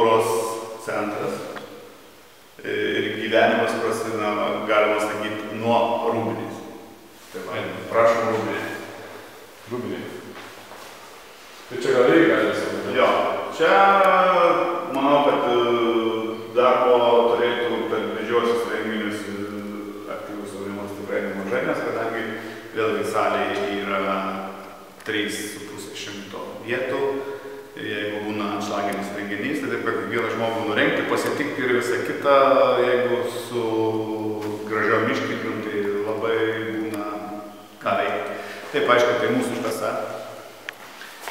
kultūros centras. Ir gyvenimas prasideda, galima sakyti, nuo Rūbinės. Tai va, prašom Rūbinė. Rūbinė. Tai čia gal reikia galės? Jo, čia manau, kad darbo turėtų per didžiosius renginius aktyvus jaunimas tikrai nemažai, nes kadangi vėlgi salėje yra 3,5 vietų. Jeigu būna anšlaginis renginys, tai taip, kad vieną žmogų nurengti, pasitikti ir visą kitą, jeigu su gražiom iškilmėm, tai labai būna ką veikti. Taip, aišku, tai mūsų štasa.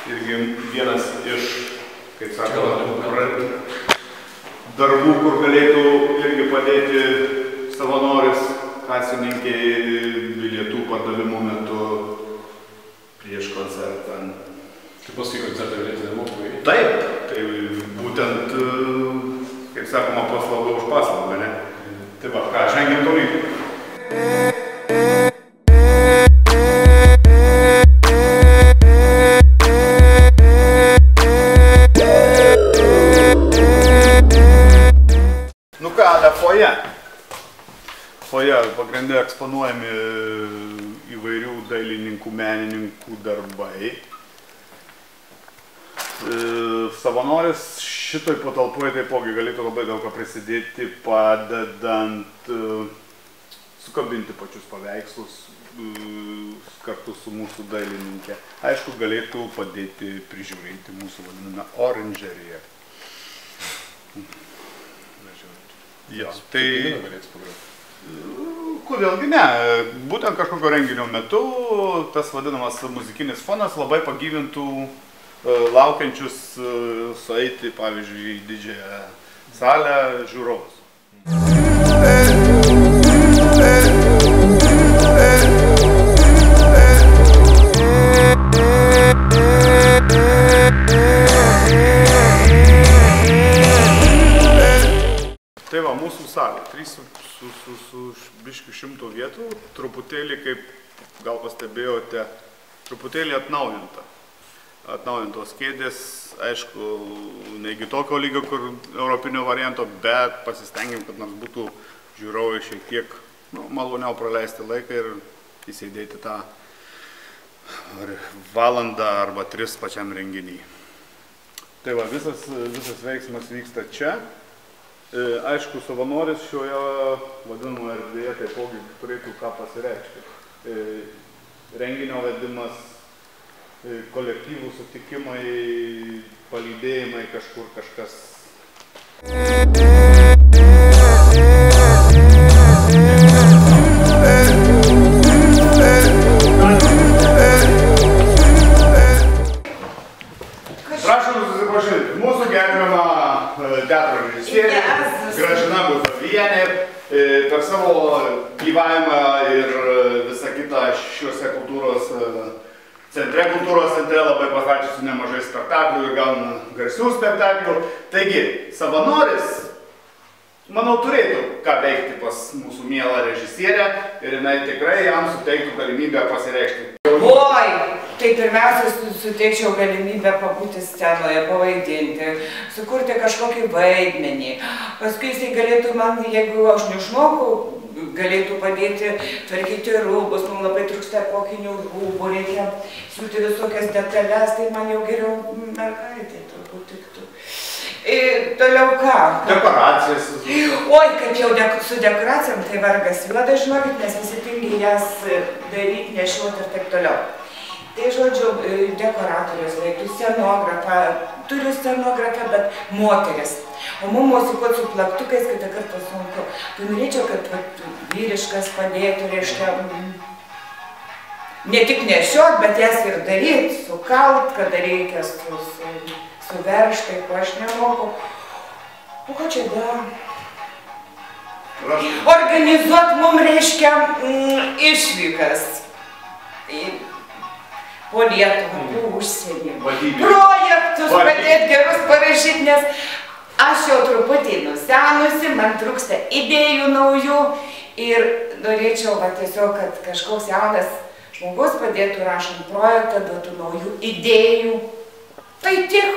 Irgi vienas iš, kaip sakoma, darbų, kur galėtų irgi padėti savanoris, kasininkai bilietų pardavimo metu prieš koncertą. Kaip paskui koncertą galėtų nemokamai? Taip, tai būtent, kaip sakoma, paslauga už paslaugą, ne? Tai va, ką, žengiam tolyn. Nu ką, foje. Foje pagrindė eksponuojami įvairių dailininkų, menininkų darbai. Savanoris šitoj patalpoje taipogi galėtų labai daug ką prisidėti, padedant sukabinti pačius paveikslus kartu su mūsų dailininkė. Aišku, galėtų padėti prižiūrėti mūsų vadinamą oranžeriją. Jo, tai... Kodėlgi ne? Būtent kažkokio renginio metu tas vadinamas muzikinis fonas labai pagyvintų laukiančius sueiti, pavyzdžiui, į didžiąją salę žiūrovus. Tai va, mūsų salė, 3 su biškiu 100 vietų, truputėlį, kaip gal pastebėjote, truputėlį atnaujinta. Atnaujintos kėdės, aišku, neigi tokio lygio, kur europinio varianto, bet pasistengiam, kad nors būtų žiūrovai šiek tiek maloniau praleisti laiką ir įsėdėti tą valandą arba 3 pačiam renginį. Tai va, visas veiksmas vyksta čia. Aišku, savanoris šioje vadinamoje erdvėje taipogi turėtų ką pasireikšti. Renginio vedimas, kolektyvų sutikimai, palydėjimai kažkur kažkas. Prašom susipažinti, mūsų gerbiama teatro režisierė Gražina Buzovienė per savo gyvavimą ir visą kitą šiuose kultūros centre labai pastačiusi nemažai spektaklių ir gan garsių spektaklių. Taigi, savanoris, manau, turėtų ką veikti pas mūsų mielą režisierę ir jinai tikrai jam suteiktų galimybę pasireikšti. Oi, tai pirmiausia, suteikčiau galimybę pabūti scenoje, pavaidinti, sukurti kažkokį vaidmenį. Paskui jisai galėtų man, jeigu aš neišmokau, galėtų padėti tvarkyti rūbus, mums labai trūksta epokinių rūbų, reikia siūti visokias detalės, tai man jau geriau mergaitė turbūt tiktų. Toliau ką? Dekoracijas. Oi, kaip jau su dekoracijom, tai vargas juoda, žinokit, nes visi tingi jas daryti, nešiuoti ir taip toliau. Tai žodžiu, dekoratorius reiktų, scenografą, turiu scenografą, bet moteris. O mum mosikuot su plaktukais, kitą kartą sunku. Tai norėčiau, kad vyriškas padėtų, reiškia, ne tik nešiot, bet jas ir daryti, sukalt, kada reikia suveršt, tai ko aš nemoku. O ką čia dar? Organizuot mums reiškia išvykas. Po Lietuvą, po užsienį. Projektus padėti gerus parašyti, nes aš jau truputį nusenusi, man trūksta idėjų naujų ir norėčiau tiesiog, kad kažkoks jaunas žmogus padėtų rašant projektą, duotų naujų idėjų. Tai tik.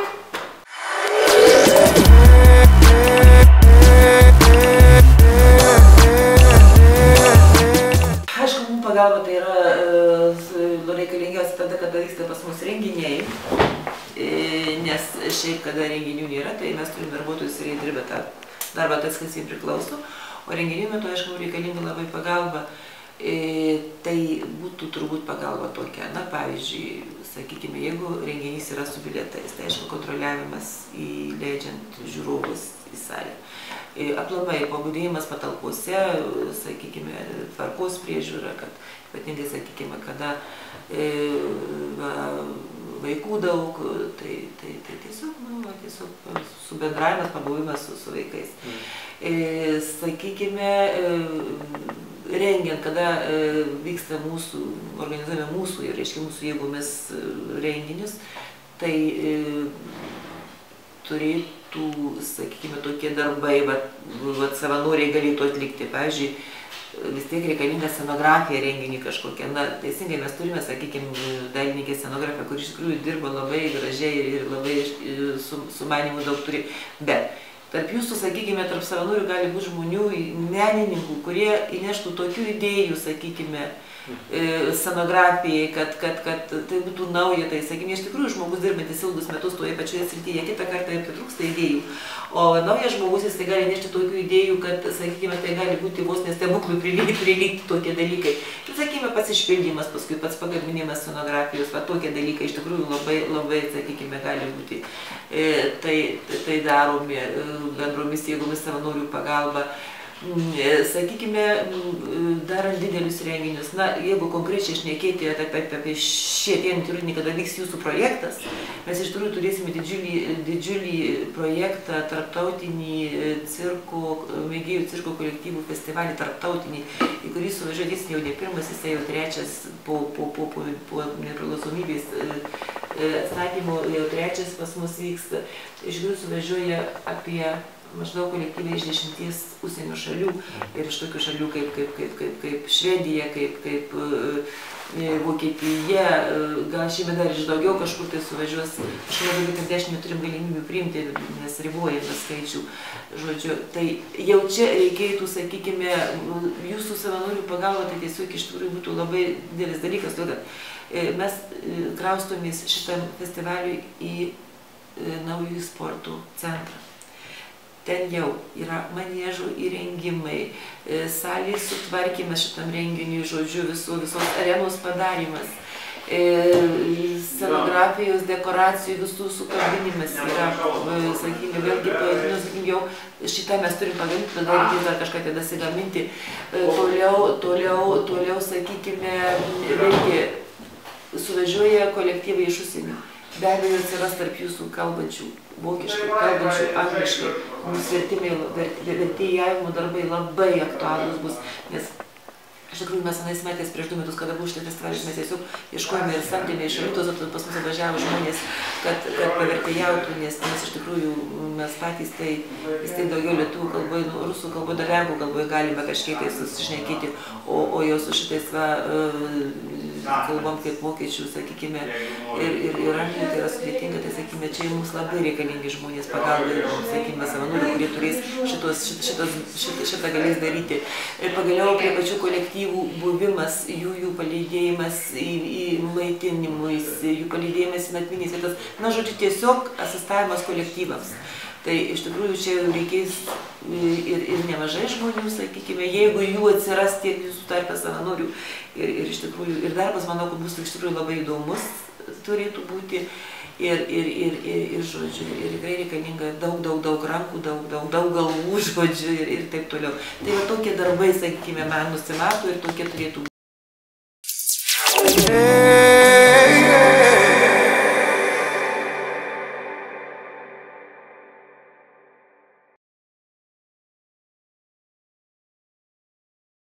kada renginių nėra, tai mes turim darbuotojus ir jie dirba tą darbą, tas, kas jiems priklauso. O renginių metu, aišku, reikalinga labai pagalba. Tai būtų turbūt pagalba tokia. Na, pavyzdžiui, sakykime, jeigu renginys yra su bilietais, tai aišku, kontroliavimas įleidžiant žiūrovus į salę. Aplamai pabudėjimas patalpose, sakykime, tvarkos priežiūra, kad ypatingai, sakykime, kada vaikų daug, tai tiesiog subendravimas, pabuvimas su vaikais. Sakykime, rengiant, kada vyksta mūsų, organizuojame mūsų ir, reiškia, mūsų jėgomis renginius, tai turėtų, sakykime, tokie darbai, savanoriai galėtų atlikti. Pavyzdžiui, vis tiek reikalinga scenografija renginį kažkokia. Na, teisingai mes turime, sakykime, dailininkė scenografija, kur iš tikrųjų dirba labai gražiai ir labai sumanimų daug turi. Bet tarp jūsų, sakykime, tarp savanorių gali būti žmonių, menininkų, kurie įneštų tokių idėjų, sakykime, scenografijai, kad tai būtų nauja, tai, sakykime, iš tikrųjų žmogus dirbantis ilgus metus toje pačioje srityje, kitą kartą ir pritrūksta idėjų. O naujas žmogus, jis tai gali nešti tokių idėjų, kad, sakykime, tai gali būti vos nestebuklui prilygti tokie dalykai. Ir, sakykime, pats išpildymas, paskui pats pagaminimas scenografijos, tokie dalykai iš tikrųjų labai, sakykime, gali būti. Tai daromi bendromis jėgomis savanorių pagalba. Sakykime, darant didelius renginius, na, jeigu konkrečiai šnekėti apie šį ateinantį rudenį, kada vyks jūsų projektas, mes iš tikrųjų turėsime didžiulį projektą, tarptautinį mėgėjų cirko kolektyvų festivalį, tarptautinį, į kurį suvažiuotis jau ne pirmas, jis jau trečias po nepriklausomybės atstatymo, jau trečias pas mus vyksta. Iš tikrųjų suvažiuoja apie maždaug kolektyviai iš 10 užsienio šalių ir iš tokių šalių kaip Švedija, kaip Vokietija, gal šiemet dar iš daugiau kažkur tai suvažiuos, aš daugiau kaip 10 neturim galimybių priimti, nes ribojame skaičių. Žodžiu, tai jau čia reikėtų, sakykime, jūsų savanorių pagalba, tai tiesiog iš tikrųjų būtų labai didelis dalykas, todėl mes kraustomės šitam festivaliui į naujųjų sportų centrą. Ten jau yra maniežų įrengimai, salės sutvarkymas šitam renginiui, žodžiu, visos arenos padarymas, scenografijos, dekoracijų, visų sukabinimas yra, sakykime, vėlgi, jau šitą mes turim pagaminti, tada reikės dar kažką tada sigaminti. Toliau, sakykime, vėlgi suvažiuoja kolektyvai iš užsienio. Be abejo, atsiras tarp jūsų kalbančių vokiškai, kalbančių angliškai. Mums vertėjavimo darbai labai aktualūs bus, nes iš tikrųjų mes anais metais prieš 2 metus, kada buvo šitas festivalis, mes tiesiog ieškojame ir samdėme iš Alytaus, pas mus atvažiavo žmonės, kad pavertėjautų, nes iš tikrųjų mes patys tai vis tiek daugiau lietuvių kalboje, rusų kalboje, dar lenkų kalboje galime kažkiek tai susišnekėti, o jau su šitais kalbam kaip vokiečių, sakykime, ir anglų tai yra sudėtinga, tai sakykime, čia mums labai reikalingi žmonės pagalba, sakykime, savanorių, kurie turės šitą galės daryti. Ir pagaliau prie pačių kolektyvų buvimas, jų palydėjimas į maitinimus, jų palydėjimas į nakvynės vietas, na, žodžiu, tiesiog asistavimas kolektyvams. Tai iš tikrųjų čia reikės ir nemažai žmonių, sakykime, jeigu jų atsiras tiek jūsų tarpe savanorių. Ir iš tikrųjų, ir darbas, manau, kad bus iš tikrųjų labai įdomus turėtų būti. Ir žodžiu, ir tikrai reikalinga daug rankų, daug galvų, žodžiu, ir taip toliau. Tai va tokie darbai, sakykime, man nusimato ir tokie turėtų būti.